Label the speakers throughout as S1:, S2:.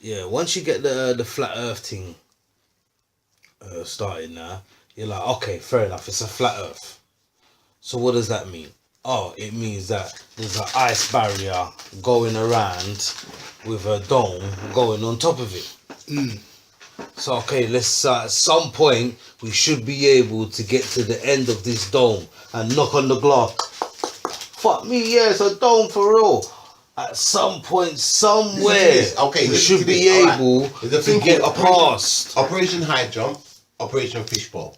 S1: Yeah, once you get the flat Earth thing started now, you're like, okay, fair enough. It's a flat Earth. So what does that mean? Oh, it means that there's an ice barrier going around with a dome going on top of it. So okay, let's at some point we should be able to get to the end of this dome and knock on the glass. Fuck me, yeah, it's a dome for real. At some point, somewhere, we should be able to get past.
S2: Operation High Jump, Operation Fishbowl.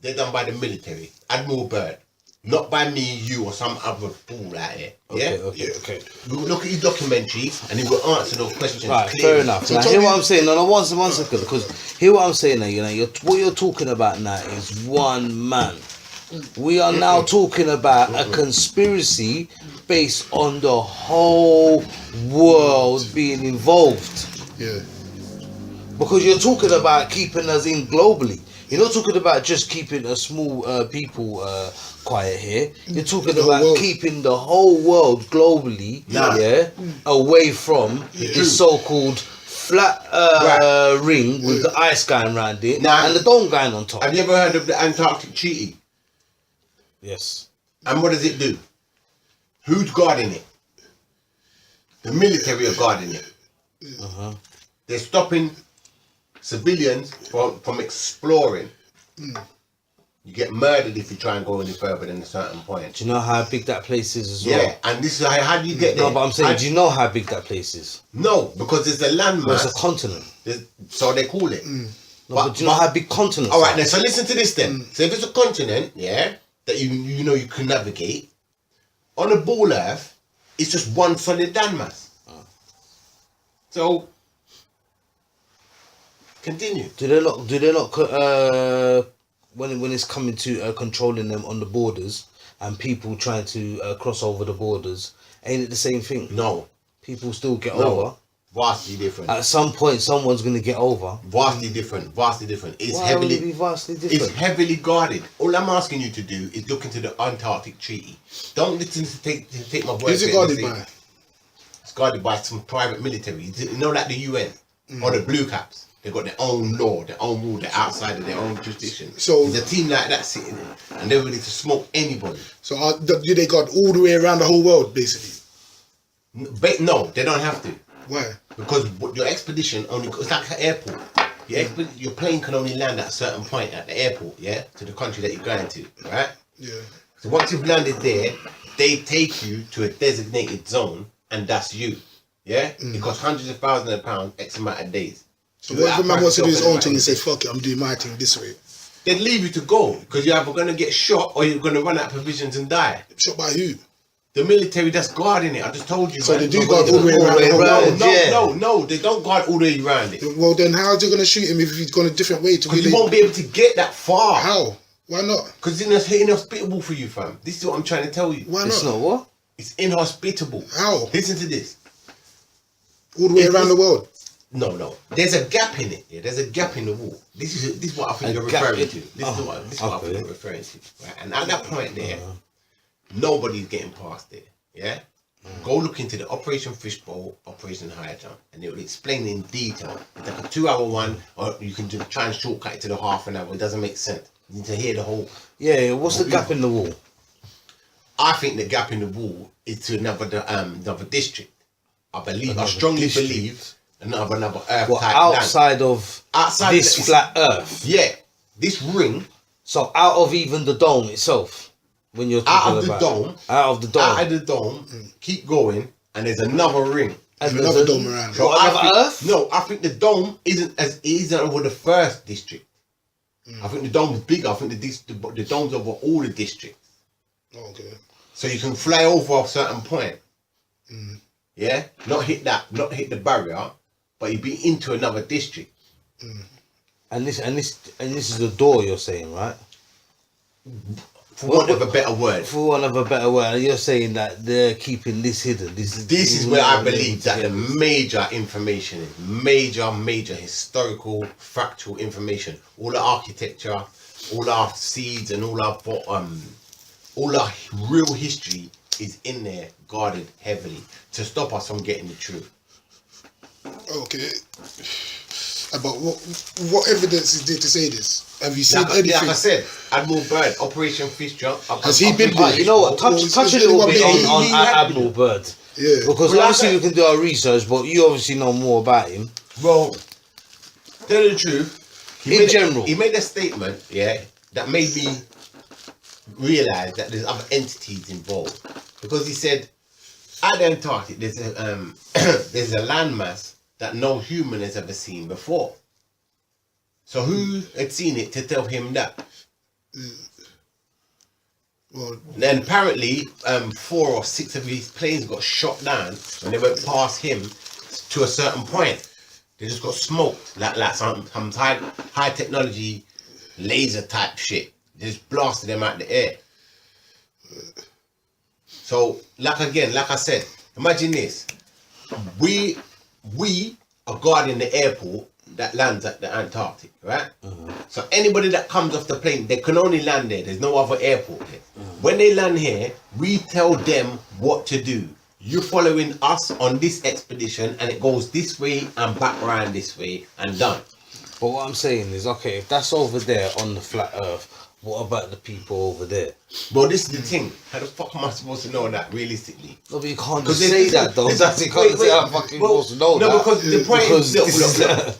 S2: They're done by the military, Admiral Byrd. Not by me, you, or some other fool out here. Yeah?
S1: Okay.
S2: We'll look at his documentary and he will answer those questions.
S1: Right,
S2: clearly.
S1: fair enough. Now, hear what I'm saying. No, one second. Because hear what I'm saying now. You know, what you're talking about now is one man. We are now talking about a conspiracy based on the whole world being involved.
S3: Yeah.
S1: Because you're talking about keeping us in globally. You're not talking about just keeping a small people quiet here. You're talking about keeping the whole world globally, away from this so-called flat ring with the ice going around it and the dome going on top.
S2: Have you ever heard of the Antarctic Treaty?
S1: Yes.
S2: And what does it do? Who's guarding it? The military are guarding it. They're stopping civilians from exploring. You get murdered if you try and go any further than a certain point.
S1: Do you know how big that place is as well?
S2: Yeah, and this is how do you get there?
S1: No, but I'm saying, do you know how big that place is?
S2: No, because there's a landmass.
S1: Well, it's a continent.
S2: So they call it.
S1: No, but do you know how big continents
S2: Alright, then, so listen to this then. So if it's a continent, that you know you can navigate, on a ball Earth, it's just one solid landmass. So continue.
S1: Do they not when it's coming to controlling them on the borders and people trying to cross over the borders, ain't it the same thing?
S2: No.
S1: People still get over.
S2: Vastly different.
S1: At some point, someone's going to get over.
S2: Vastly different. Vastly different.
S1: Why would it be vastly different?
S2: It's heavily guarded. All I'm asking you to do is look into the Antarctic Treaty. Don't listen to take my word.
S3: Who's it guarded by?
S2: It's guarded by some private military. You know, like the UN or the Blue Caps. They've got their own law, their own rule. They're outside of their own jurisdiction. So there's a team like that sitting there, and they're ready to smoke anybody.
S3: So do they guard all the way around the whole world, basically?
S2: No, they don't have to.
S3: Why?
S2: Because your expedition only, it's like an airport. Your plane can only land at a certain point at the airport, to the country that you're going to, right?
S3: Yeah.
S2: So once you've landed there, they take you to a designated zone, and that's you, It costs hundreds of thousands of pounds, X amount of days.
S3: So what if a man wants to do his own thing and says, fuck it, I'm doing my thing this way?
S2: They'd leave you to go, because you're either going to get shot or you're going to run out of provisions and die.
S3: Shot by who?
S2: The military that's guarding it. I just told you.
S3: So they do guard all the way around.
S2: No, they don't guard all the way around it.
S3: Well, then how are they going to shoot him if he's gone a different way?
S2: Because you won't be able to get that far.
S3: How? Why not?
S2: Because it's inhospitable for you, fam. This is what I'm trying to tell you.
S3: Why not?
S1: It's not what?
S2: It's inhospitable.
S3: How?
S2: Listen to this.
S3: All the way around the world?
S2: No. There's a gap in it. There's a gap in the wall. This is what I think you're referring to. This is what I think you're referring to. Right? And at that point there, nobody's getting past there. Go look into the Operation Fishbowl, Operation High Jump, and it will explain in detail. It's like a 2-hour one, or you can just try and shortcut it to the half an hour. It doesn't make sense. You need to hear the whole.
S1: Yeah, what's the gap in the wall?
S2: I think the gap in the wall is to another district. I strongly believe another Earth type
S1: outside
S2: land.
S1: of this flat Earth.
S2: Yeah, this ring.
S1: So out of even the dome itself. When you're talking
S2: out of the dome, keep going, and there's another ring.
S3: And another dome around.
S2: So Earth? No, I think the dome isn't over the first district. I think the dome is bigger. I think the dome's over all the districts.
S3: Okay.
S2: So you can fly over a certain point. Yeah, not hit the barrier, but you'd be into another district.
S1: And this is the door you're saying, right?
S2: For want of a better word.
S1: For want of a better word, you're saying that they're keeping this hidden. This is
S2: where I believe that the major information is. Major historical, factual information. All the architecture, all our seeds, and all our real history is in there, guarded heavily to stop us from getting the truth.
S3: Okay. But what evidence is there to say this? Have you seen anything?
S2: Like I said, Admiral Byrd, Operation Fish Jump.
S3: Has he been there?
S1: You know what? Touch a little bit on Admiral Byrd.
S3: Yeah.
S1: Because obviously we can do our research, but you obviously know more about him.
S2: Well, tell you the truth,
S1: he
S2: made a statement, that made me realise that there's other entities involved. Because he said, at the Antarctic, there's a landmass that no human has ever seen before. So who had seen it to tell him that?
S3: Well,
S2: then apparently 4 or 6 of his planes got shot down when they went past him to a certain point. They just got smoked like some high technology laser type shit. They just blasted them out the air. So like I said, imagine this. We are guarding the airport that lands at the Antarctic, right? So anybody that comes off the plane, they can only land there. There's no other airport there. When they land here, we tell them what to do. You're following us on this expedition and it goes this way and back around this way and done.
S1: But what I'm saying is, okay, if that's over there on the flat earth, what about the people over there?
S2: Well, this is the thing. How the fuck am I supposed to know that realistically?
S1: No, but you can't just say that though. You can't say I'm fucking supposed to know that.
S2: No, because the point is,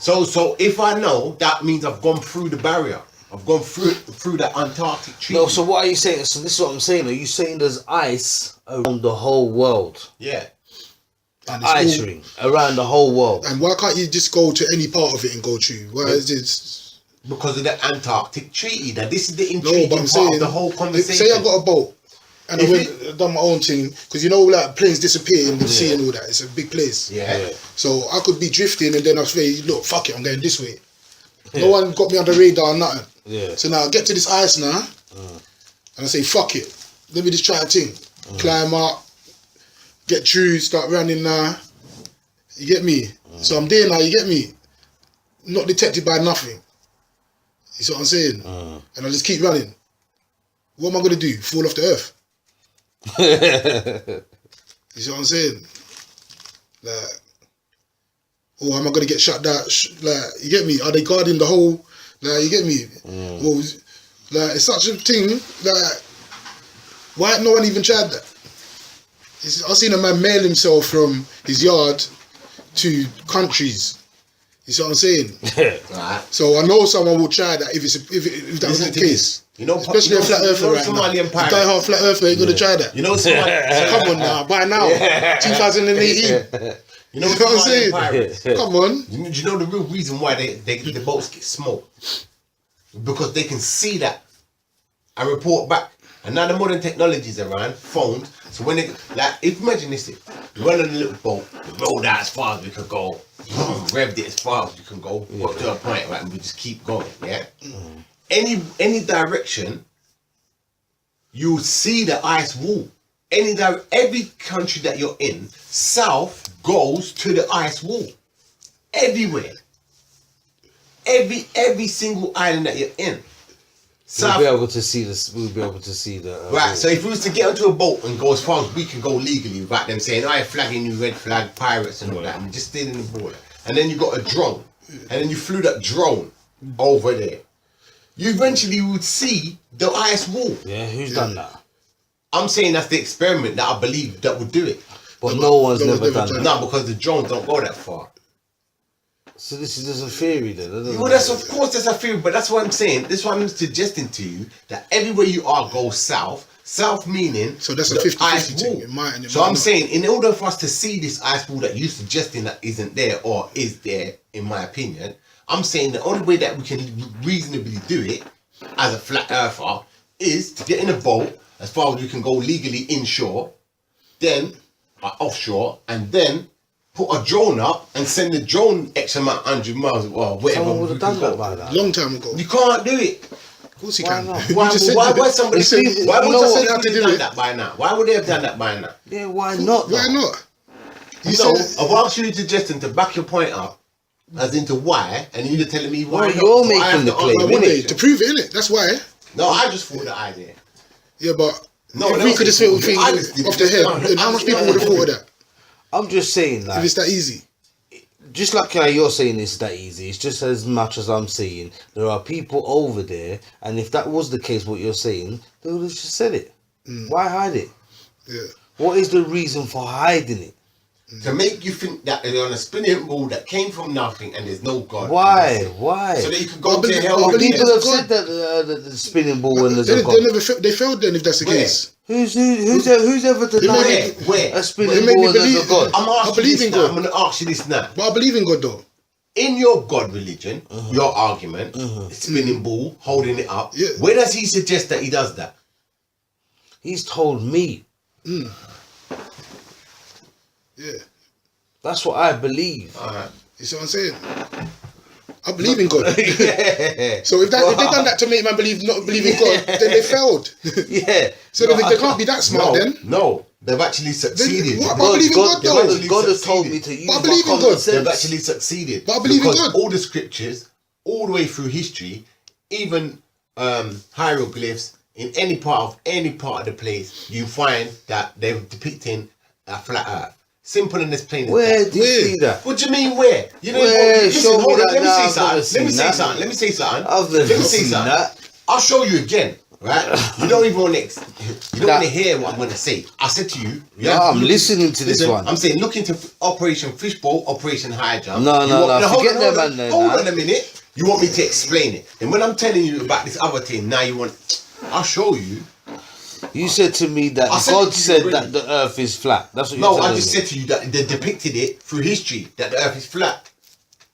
S2: so if I know, that means I've gone through the barrier. I've gone through that Antarctic treaty.
S1: No, so what are you saying? So this is what I'm saying. Are you saying there's ice around the whole world?
S2: Yeah.
S1: Ice ring around the whole world.
S3: And why can't you just go to any part of it and go through? Why is it?
S2: Because of the Antarctic treaty. That this is the
S3: No,
S2: intriguing
S3: but I'm
S2: part
S3: saying,
S2: of the whole conversation.
S3: Say I got a boat and I done my own thing, because you know, like planes disappear in the sea and all that. It's a big place.
S2: Yeah.
S3: So I could be drifting and then I say, look, fuck it, I'm going this way. No one got me on the radar or nothing.
S1: Yeah.
S3: So now I get to this ice now, and I say, fuck it, let me just try a thing. Climb up, get through, start running now. You get me? So I'm there now, you get me? Not detected by nothing. You see what I'm saying? And I just keep running. What am I going to do? Fall off the earth? You see what I'm saying? Like, or am I going to get shut down? Like, you get me? Are they guarding the whole... Like, you get me? Well, like, it's such a thing, like, why no one even tried that? I've seen a man mail himself from his yard to countries. You see what I'm saying?
S2: Right.
S3: So I know someone will try that if that was the case.
S2: You know,
S3: especially a flat earther right now. A die-hard flat earther ain't gonna try that.
S2: You know,
S3: come on now, by now, 2018.
S2: You know
S3: what I'm saying? Come on.
S2: Do you know the real reason why the boats get smoked? Because they can see that and report back. And now the modern technologies around, phones. So when they, like, if imagine this, you run on a little boat, we rolled out as far as we could go, revved it as far as we can go, got to a point, right, and we just keep going, yeah? Any direction, you see the ice wall. Every country that you're in, south goes to the ice wall. Everywhere. Every single island that you're in.
S1: We'll be able to see this. We'll be able to see the.
S2: Right. So if we was to get onto a boat and go as far as we can go legally, without them saying, "I flagging you, red flag, pirates and all that," and we just stayed in the border, and then you got a drone, and then you flew that drone over there, you eventually would see the ice wall.
S1: Yeah, who's done that?
S2: I'm saying that's the experiment that I believe that would do it.
S1: But no one's never done that.
S2: No, because the drones don't go that far.
S1: So this is just a theory then?
S2: Well, that's of course that's a theory, but that's what I'm saying. This is what I'm suggesting to you, that everywhere you are, go south. South meaning
S3: so that's a 50-50 thing.
S2: So I'm saying, in order for us to see this ice wall that you're suggesting that isn't there or is there, in my opinion, I'm saying the only way that we can reasonably do it as a flat earther is to get in a boat as far as we can go legally inshore, then offshore, and then put a drone up and send the drone X amount 100 miles or whatever.
S1: Someone would have done that by that.
S3: Long time ago.
S2: You can't do it.
S3: Of course you can.
S2: Why would somebody have done that by now? Why would they have done that by now?
S1: Yeah, why not?
S3: Why not?
S2: I've asked you suggesting to back your point up, as into why, and you're telling me why.
S1: Well, you're making the claim,
S3: to prove it, innit? That's why.
S2: No, I just thought the idea.
S3: Yeah, but if we could have thought things off the head, then how much people would have thought of that?
S1: I'm just saying, like,
S3: if it's that easy.
S1: just like how you're saying it's that easy, it's just as much as I'm saying there are people over there, and if that was the case, what you're saying, they would have just said it. Why hide it?
S3: Yeah.
S1: What is the reason for hiding it?
S2: To make you think that they're on a spinning ball that came from nothing and there's no God.
S1: Why? Why?
S2: So that you can go to hell.
S1: People have said that the spinning ball and there's a God.
S3: They failed then if that's the case.
S1: Who's ever denied a spinning ball and there's a God?
S2: I believe in God. I'm going to ask you this now.
S3: But I believe in God though.
S2: In your God religion, your argument, spinning ball, holding it up, where does he suggest that he does that?
S1: He's told me.
S3: Yeah.
S1: That's what I believe.
S3: You see what I'm saying? I believe in God.
S1: Yeah.
S3: So if they done that to make man not believe in God, then they failed.
S1: Yeah.
S3: So they can't be that smart then.
S2: No, they've actually succeeded.
S3: What? But I believe in God though.
S1: God has told me to use
S3: But I believe in
S1: my
S3: God.
S2: They've actually succeeded.
S3: But I believe in God.
S2: All the scriptures, all the way through history, even hieroglyphs, in any part of the place, you find that they're depicting a flat earth. Simple and as plain as that.
S1: Where do you see that?
S2: What do you mean where? You know,
S1: Where?
S2: listen,
S1: Show me
S2: hold on,
S1: that.
S2: let me
S1: Nah,
S2: say
S1: I've never
S2: something.
S1: seen that.
S2: Let me say something.
S1: I've never seen that.
S2: I'll show you again, right? You don't even want to hear what I'm going to say. I said to you.
S1: I'm listening to this one.
S2: I'm saying look into Operation Fishbowl, Operation High Jump.
S1: No. Forget them, man.
S2: Hold on a minute. You want me to explain it. And when I'm telling you about this other thing, now you want... I'll show you.
S1: You said to me that God said that the earth is flat. That's what you're telling me.
S2: No, I just said to you that they depicted it through history, that the earth is flat.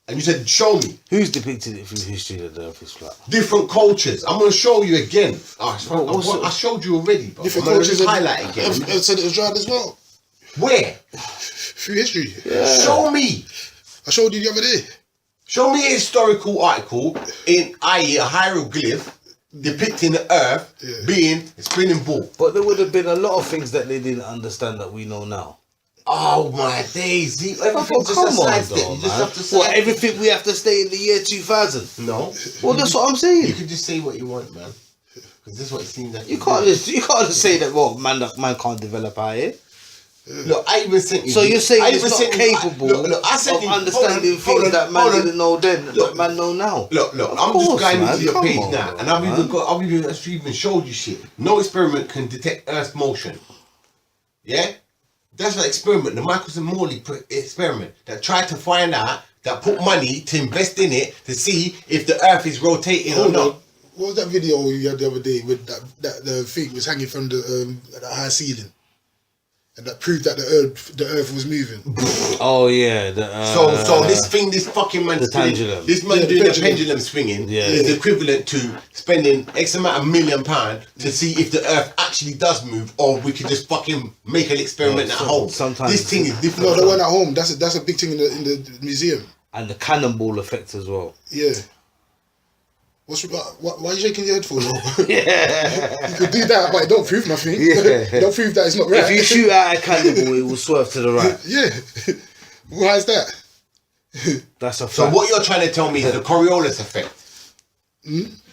S2: And you said, show me.
S1: Who's depicted it through history that the earth is flat?
S2: Different cultures. I'm going to show you again. I showed you already, but
S3: Different
S2: I'm going
S3: cultures
S2: to highlight again.
S3: said it was right as well.
S2: Where?
S3: Through history.
S1: Yeah.
S2: Show me.
S3: I showed you the other day.
S2: Show me a historical article i.e. a hieroglyph depicting the earth being a spinning ball.
S1: But there would have been a lot of things that they didn't understand that we know now.
S2: Oh my days! Everything's just a sidestep. You just have to say.
S1: What, everything we have to stay in the year 2000?
S2: No.
S1: Well, that's what I'm saying.
S2: You can just say what you want, man. Because this is what it seems like.
S1: You can't just say that. Man can't develop out here.
S2: Look, I even sent you.
S1: So you're saying it's not capable of understanding things that man didn't know then, that man know now.
S2: Look, I'm just going into your page now, and I've even showed you shit. No experiment can detect Earth's motion. Yeah, that's an experiment. The Michaelson Morley experiment that tried to find out, that put money to invest in it to see if the Earth is rotating or not.
S3: What was that video you had the other day with that the thing was hanging from the high ceiling? And that proved that the earth was moving.
S1: Oh yeah.
S2: So this fucking man, this man doing the pendulum swinging is equivalent to spending X amount of £1 million to see if the earth actually does move, or we can just fucking make an experiment at home.
S1: Sometimes
S2: this thing is different.
S3: No, the one at home. That's a big thing in the museum.
S1: And the cannonball effect as well.
S3: Yeah. Why are you shaking your head for?
S1: Yeah.
S3: You could do that, but it don't prove nothing. Yeah. Don't prove that it's not right.
S1: If you shoot out a cannonball, it will swerve to the right.
S3: Yeah. Why is that?
S1: That's a fact.
S2: So what you're trying to tell me is the Coriolis effect.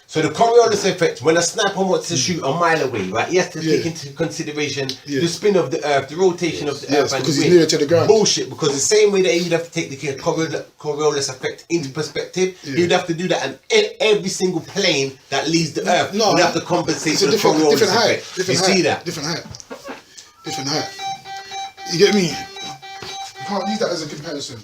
S2: So the Coriolis effect, when a sniper wants to shoot a mile away, right, he has to take into consideration the spin of the earth, the rotation of the earth, and
S3: because he's nearer to the ground.
S2: Bullshit, because the same way that he'd have to take the Coriolis effect into perspective, he'd have to do that, and every single plane that leaves the earth would have to compensate for the Coriolis effect. You see that?
S3: Different height. You get me? You can't use that as a comparison.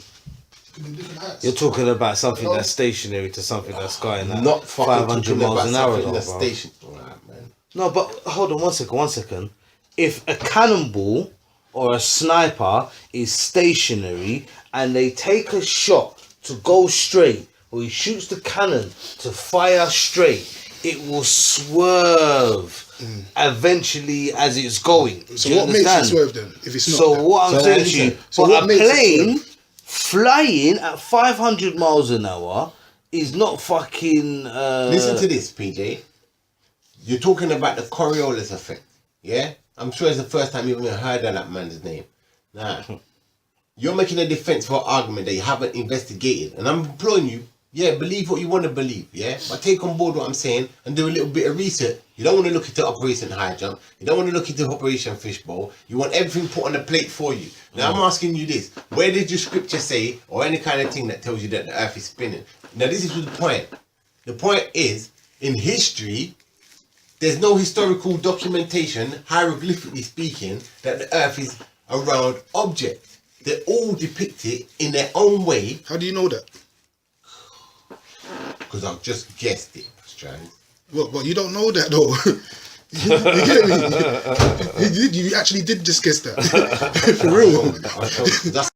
S1: You're talking about something that's stationary to something that's going at
S2: not
S1: 500 miles an hour.
S2: Man.
S1: No, but hold on one second. If a cannonball or a sniper is stationary and they take a shot to go straight, or he shoots the cannon to fire straight, it will swerve eventually as it's going.
S3: So what makes it swerve then? If it's not.
S1: So what I'm saying to you, but a plane flying at 500 miles an hour is not fucking...
S2: Listen to this, PJ. You're talking about the Coriolis effect, yeah? I'm sure it's the first time you've even heard of that man's name. Now, you're making a defense for an argument that you haven't investigated. And I'm imploring you, Yeah, believe what you want to believe, yeah? But take on board what I'm saying and do a little bit of research. You don't want to look into Operation High Jump. You don't want to look into Operation Fishbowl. You want everything put on the plate for you. Now, I'm asking you this. Where did your scripture say, or any kind of thing that tells you that the earth is spinning? Now, this is the point. The point is, in history, there's no historical documentation, hieroglyphically speaking, that the earth is a round object. They all depict it in their own way.
S3: How do you know that?
S2: Because I've just guessed it, Strand.
S3: Well, but you don't know that though. You get me? You actually did just guess that. For real.
S2: That's